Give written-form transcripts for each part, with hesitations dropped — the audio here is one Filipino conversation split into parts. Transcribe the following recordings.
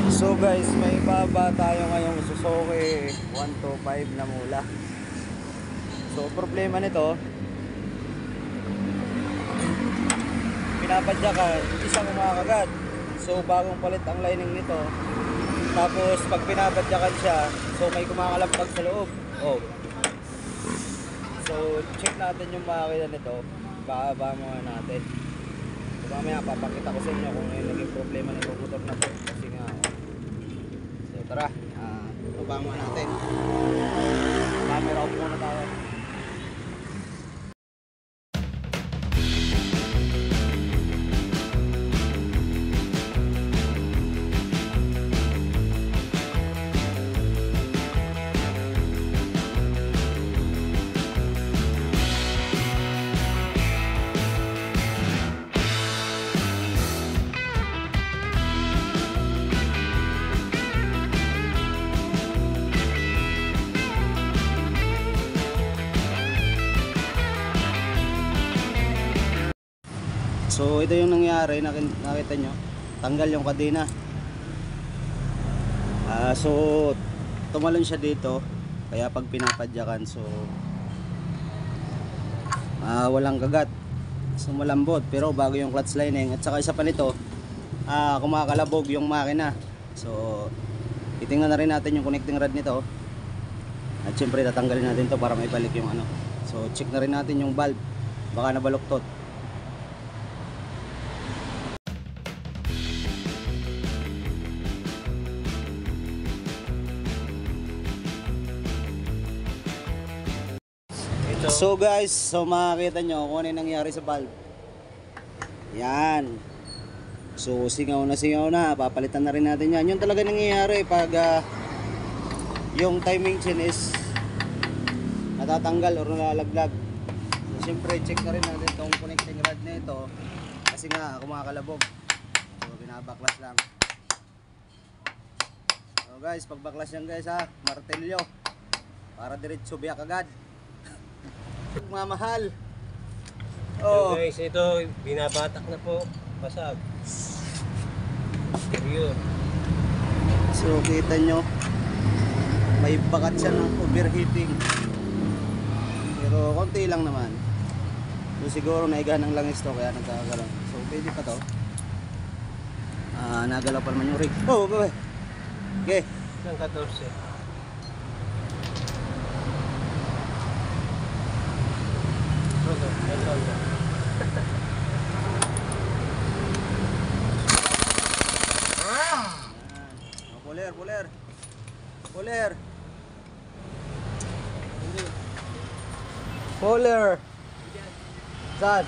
So guys, may baba tayo ngayong Suzuki 125 na mula. So problema nito, pinapadyakan, isang umakagat. So bagong palit ang lining nito. Tapos pag pinapadyakan siya, so may kumakalampag sa loob. Oh. So check natin yung makina nito. Bababa muna natin. So mamaya papakita ko sa inyo kung ano yung naging problema ng motor na to. Kasi nga, so tara, bababa muna natin. Camera off muna tayo. So ito yung nangyari, nakita nyo, tanggal yung kadena. So tumalon siya dito, kaya pag pinapadyakan, so walang kagat, so malambot, pero bago yung clutch lining. At saka isa pa nito, kumakalabog yung makina. So titingnan na rin natin yung connecting rod nito. At syempre tatanggalin natin to para maibalik yung ano. So check na rin natin yung valve, baka nabaluktot. So guys, so makikita nyo kung ano yung nangyari sa valve. Yan. So singaw na, papalitan na rin natin yan. Yun talaga nangyayari pag yung timing chain is natatanggal or nalalaglag. So siyempre check na rin natin itong connecting rod na ito, kasi nga kumakalabog. So binabaklas lang. So guys, pag baklas yan guys martelyo para diretso biyak agad. Mamahal. So guys, ito binabatak na po, basag. Seryo. So kita nyo, may bakat siya ng overheating, pero konti lang naman. So siguro naiga ng langis to kaya nagkakaroon. So pwede pa to. Nagalaw pa naman yung rig. Oh, okay. Okay. Isang 14. Puller. Saan?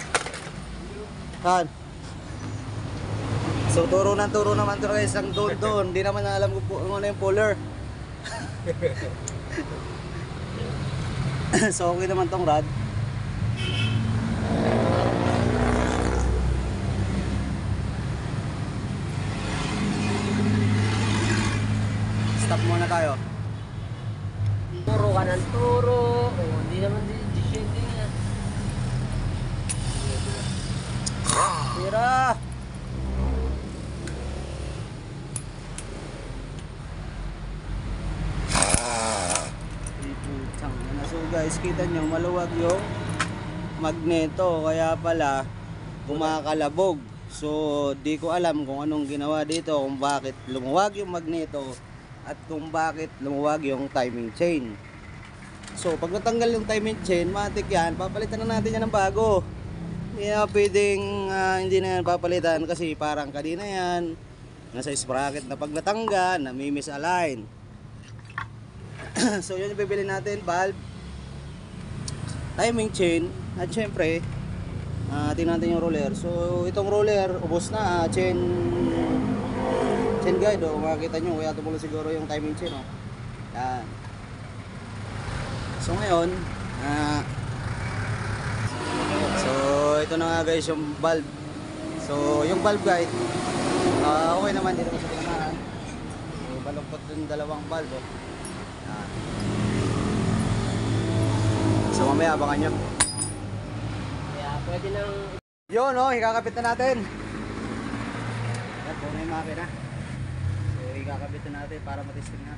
So turo naman to guys, ang doon. Hindi naman alam ko kung ano yung puller. So okay naman tong rod. Stop muna tayo. Turo ka ng turo. Hindi naman descending na. Tira! So guys, kita nyo maluwag yung magneto, kaya pala kumakalabog. So di ko alam kung anong ginawa dito, kung bakit lumuwag yung magneto at kung bakit lumuwag yung timing chain. So pag natanggal yung timing chain, matik yan, papalitan na natin yan ng bago. Hindi na pwedeng hindi na yan papalitan, kasi parang kanina yan nasa sprocket na pag natanggal, nami-misalign. So yun yung bibili natin, valve, timing chain, at syempre tingnan natin yung roller. So itong roller ubos na, chain guide, makikita nyo kaya tumulo siguro yung timing chain. Yan. So ngayon so ito na nga guys yung valve. So yung valve guide okay naman, dito sa pinakahan. So baluktot yung dalawang valve. Yan. So mamaya abangan nyo. Kaya pwede nang... Yun ikakapit na natin. Yan po na yung makina. So kakabitin natin para matesting na.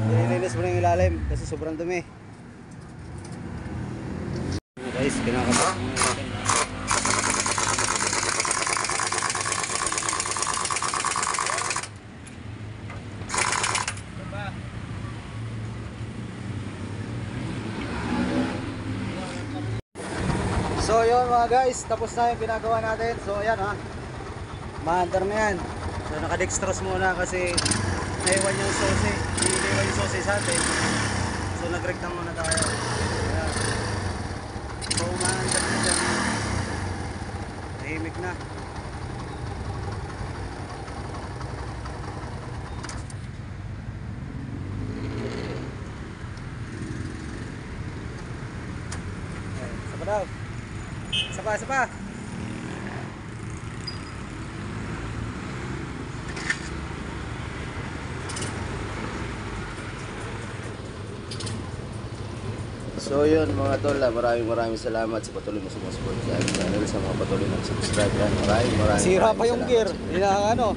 Nililinis mo na yung ilalim kasi sobrang dumi. Guys, kinakabit mo natin. So yun mga guys, tapos na yung ginagawa natin. So ayan ha, maandar na yan. So nakadextrose muna kasi naiwan yung susi. Naiwan yung susi sa atin. So nag-rectang muna tayo. Ayan. So maandar na dyan. Tahimik na. Ayan, sapa daw. Sapa. So yun mga tol, maraming salamat sa patuloy mo sumusupport sa aking channel, sa mga patuloy na subscribe yan. Maraming Sira pa yung salamat gear. sa- Hindi na ano.